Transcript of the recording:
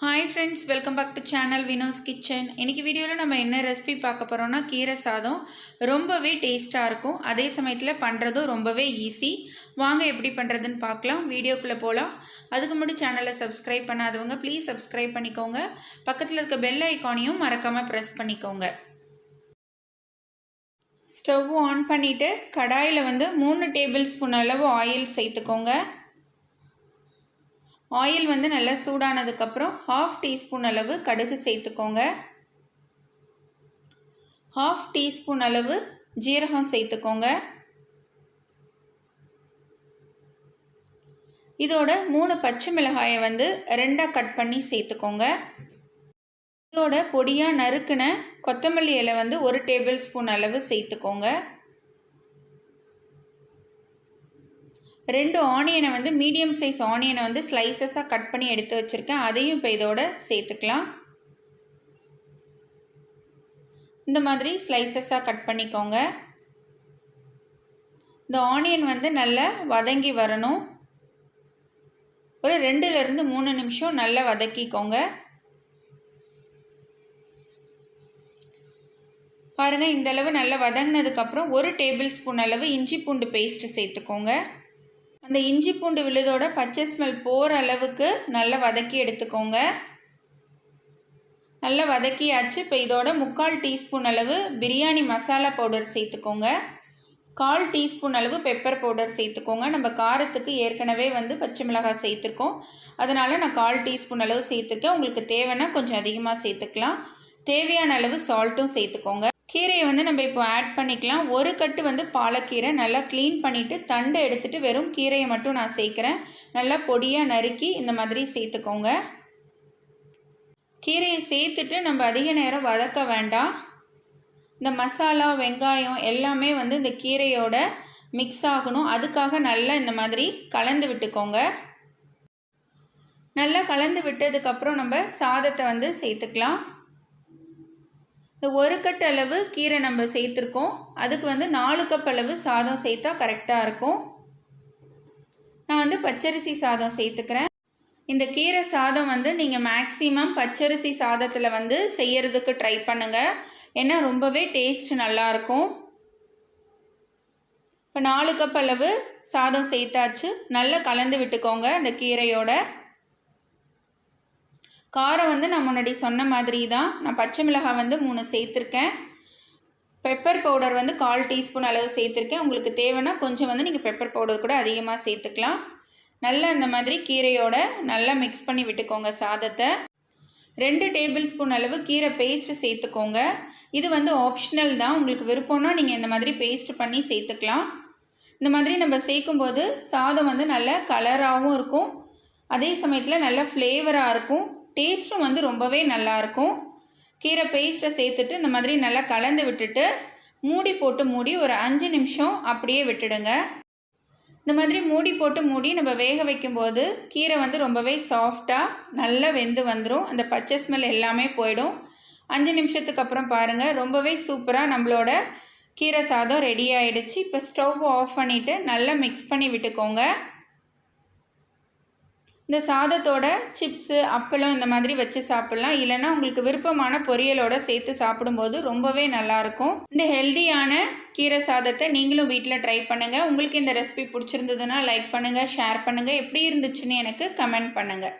Hi friends, welcome back to channel Vinod's Kitchen. இன்னைக்கு வீடியோல நம்ம என்ன ரெசிபி பார்க்க போறோம்னா கீரை சாதம். ரொம்பவே டேஸ்டா இருக்கும். அதே சமயத்துல பண்றதும் ரொம்பவே ஈஸி. வாங்க எப்படி பண்றதுன்னு பார்க்கலாம். வீடியோக்குள்ள போலாம். அதுக்கு முன்னாடி சேனலை சப்ஸ்கிரைப் பண்ணாதவங்க ப்ளீஸ் சப்ஸ்கிரைப் பண்ணிக்கோங்க. பக்கத்துல இருக்க பெல் ஐகானையும் மறக்காம பிரஸ் பண்ணிக்கோங்க. ஸ்டவ் ஆன் பண்ணிட்டு கடாயில 3 டேபிள் ஸ்பூன் அளவு ஆயில் சேர்த்துக்கோங்க. ஆயில் நல்லா சூடானதுக்கப்புறம் 1/2 டீஸ்பூன் அளவு கடுகு சேர்த்துக்கோங்க. 1/2 டீஸ்பூன் அளவு ஜீரகம் சேர்த்துக்கோங்க. இதோட 3 பச்சை மிளகாயை 2 கட் பண்ணி சேர்த்துக்கோங்க. இதோட பொடியாக நறுக்குன கொத்தமல்லி இலை 1 டேபிள் ஸ்பூன் அளவு சேர்த்துக்கோங்க. 2 ஆனியனை மீடியம் சைஸ் ஆனியனை ஸ்லைசஸாக கட் பண்ணி எடுத்து வச்சுருக்கேன். அதையும் இப்போ இதோட சேர்த்துக்கலாம். இந்த மாதிரி ஸ்லைசஸாக கட் பண்ணிக்கோங்க. இந்த ஆனியன் நல்லா வதங்கி வரணும். ஒரு 2லேருந்து 3 நிமிஷம் நல்லா வதக்கிக்கோங்க. பாருங்கள், இந்தளவு நல்லா வதங்கினதுக்கப்புறம் 1 டேபிள் ஸ்பூன் அளவு இஞ்சி பூண்டு பேஸ்ட்டு சேர்த்துக்கோங்க. அந்த இஞ்சி பூண்டு விழுதோட பச்சை ஸ்மெல் போகிற அளவுக்கு நல்லா வதக்கி எடுத்துக்கோங்க. நல்லா வதக்கியாச்சு. இப்போ இதோட 3/4 டீஸ்பூன் அளவு பிரியாணி மசாலா பவுடர் சேர்த்துக்கோங்க. 1/4 டீஸ்பூன் அளவு பெப்பர் பவுடர் சேர்த்துக்கோங்க. நம்ம காரத்துக்கு ஏற்கனவே பச்சை மிளகாய் சேர்த்துருக்கோம். அதனால் நான் 1/4 டீஸ்பூன் அளவு சேர்த்துருக்கேன். உங்களுக்கு தேவைன்னா கொஞ்சம் அதிகமாக சேர்த்துக்கலாம். தேவையான அளவு சால்ட்டும் சேர்த்துக்கோங்க. கீரையை நம்ம இப்போ ஆட் பண்ணிக்கலாம். ஒரு கட்டு பாலக்கீரை நல்லா க்ளீன் பண்ணிவிட்டு தண்டை எடுத்துகிட்டு வெறும் கீரையை மட்டும் நான் சேர்க்குறேன். நல்லா பொடியாக நறுக்கி இந்த மாதிரி சேர்த்துக்கோங்க. கீரையை சேர்த்துட்டு நம்ம அதிக நேரம் வதக்க வேண்டாம். இந்த மசாலா வெங்காயம் எல்லாமே இந்த கீரையோட மிக்ஸ் ஆகணும். அதுக்காக நல்லா இந்த மாதிரி கலந்து விட்டுக்கோங்க. நல்லா கலந்து விட்டதுக்கப்புறம் நம்ம சாதத்தை சேர்த்துக்கலாம். இந்த 1 கட் அளவு கீரை நம்ம சேர்த்துருக்கோம். அதுக்கு 4 கப் அளவு சாதம் சேர்த்தா கரெக்டாக இருக்கும். நான் பச்சரிசி சாதம் சேர்த்துக்கிறேன். இந்த கீரை சாதம் நீங்கள் மேக்ஸிமம் பச்சரிசி சாதத்தில் செய்யறதுக்கு ட்ரை பண்ணுங்கள். ஏன்னா ரொம்பவே டேஸ்ட் நல்லாயிருக்கும். இப்போ 4 கப் அளவு சாதம் சேர்த்தாச்சு. நல்லா கலந்து விட்டுக்கோங்க. இந்த கீரையோட காரம் நான் முன்னாடி சொன்ன மாதிரி தான். நான் பச்சை மிளகாய் 3 சேர்த்துருக்கேன். பெப்பர் பவுடர் 1/4 டீஸ்பூன் அளவு சேர்த்துருக்கேன். உங்களுக்கு தேவைன்னா கொஞ்சம் நீங்கள் பெப்பர் பவுடர் கூட அதிகமாக சேர்த்துக்கலாம். நல்லா இந்த மாதிரி கீரையோட நல்லா மிக்ஸ் பண்ணி விட்டுக்கோங்க சாதத்தை. 2 டேபிள் ஸ்பூன் அளவு கீரை பேஸ்ட்டு சேர்த்துக்கோங்க. இது ஆப்ஷனல் தான். உங்களுக்கு விருப்பம்னா நீங்கள் இந்த மாதிரி பேஸ்ட் பண்ணி சேர்த்துக்கலாம். இந்த மாதிரி நம்ம சேர்க்கும்போது சாதம் நல்ல கலராகவும் இருக்கும். அதே சமயத்தில் நல்ல ஃப்ளேவராக இருக்கும். டேஸ்ட்டும் ரொம்பவே நல்லாயிருக்கும். கீரை பேஸ்ட்டை சேர்த்துட்டு இந்த மாதிரி நல்லா கலந்து விட்டுட்டு மூடி ஒரு 5 நிமிஷம் அப்படியே விட்டுடுங்க. இந்த மாதிரி மூடி நம்ம வேக வைக்கும்போது கீரை ரொம்பவே சாஃப்டாக நல்லா வெந்து வந்துடும். அந்த பச்சை ஸ்மெல் எல்லாமே போயிடும். 5 நிமிஷத்துக்கு அப்புறம் பாருங்கள், ரொம்பவே சூப்பராக நம்மளோட கீரை சாதம் ரெடி ஆகிடுச்சு. இப்போ ஸ்டவ் ஆஃப் பண்ணிவிட்டு நல்லா மிக்ஸ் பண்ணி விட்டுக்கோங்க. இந்த சாதத்தோட சிப்ஸு அப்பளம் இந்த மாதிரி வச்சு சாப்பிட்லாம். இல்லைன்னா உங்களுக்கு விருப்பமான பொரியலோடு சேர்த்து சாப்பிடும்போது ரொம்பவே நல்லாயிருக்கும். இந்த ஹெல்தியான கீரை சாதத்தை நீங்களும் வீட்டில் ட்ரை பண்ணுங்கள். உங்களுக்கு இந்த ரெசிபி பிடிச்சிருந்ததுன்னா லைக் பண்ணுங்கள், ஷேர் பண்ணுங்கள். எப்படி இருந்துச்சுன்னு எனக்கு கமெண்ட் பண்ணுங்கள்.